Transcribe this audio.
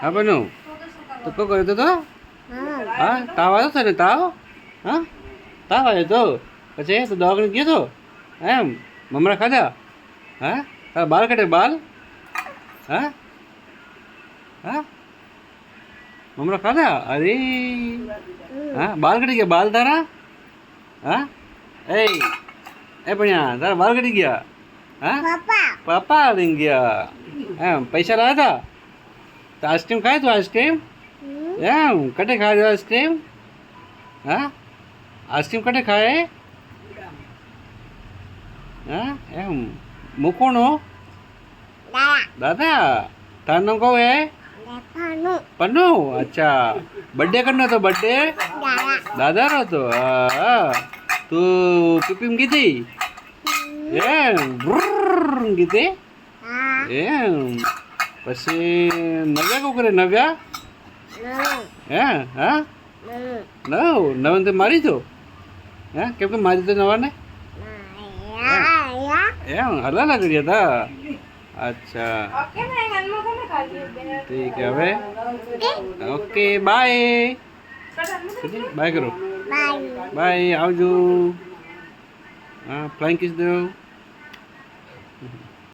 હા બનુ તો શું કર્યું તો હા તાવ આવ્યો છે ને તાવ હા તાવ આવ્યો તો પછી તો દવાખાને ગયો તો એમ મમરા ખાધા હા તારા બાલ કાઢે બાલ હા હા મમરા ખાધા અરે હા બાલ કટી ગયા બાલ તારા હા એ ભણ્યા તારા બાલ કટી ગયા હા પાપા આવી ગયા એમ પૈસા લાવ્યા હતા તો આઈસ્ક્રીમ ખાય તું આઈસ્ક્રીમ એમ કટે ખાય આઈસ્ક્રીમ હા આઈસ્ક્રીમ કટે ખાય હા એમ મૂકોનો દાદા તારું નામ કહું હે પન્નુ અચ્છા બર્થડે કરનો હતો બર્થડે દાદાનો હતો હા તું પીપીમ કીધી એમ કીધી એમ પછી નવ્યા શું કરે નવ્યા હે હા નવન તે મારી તો હે કેમ કે મારી તો નવાને એમ હલા લાગી હતા अच्छा ठीक है હવે ઓકે બાય બાય કરો બાય આવજો હા ફ્લાઇંગ કિસ દો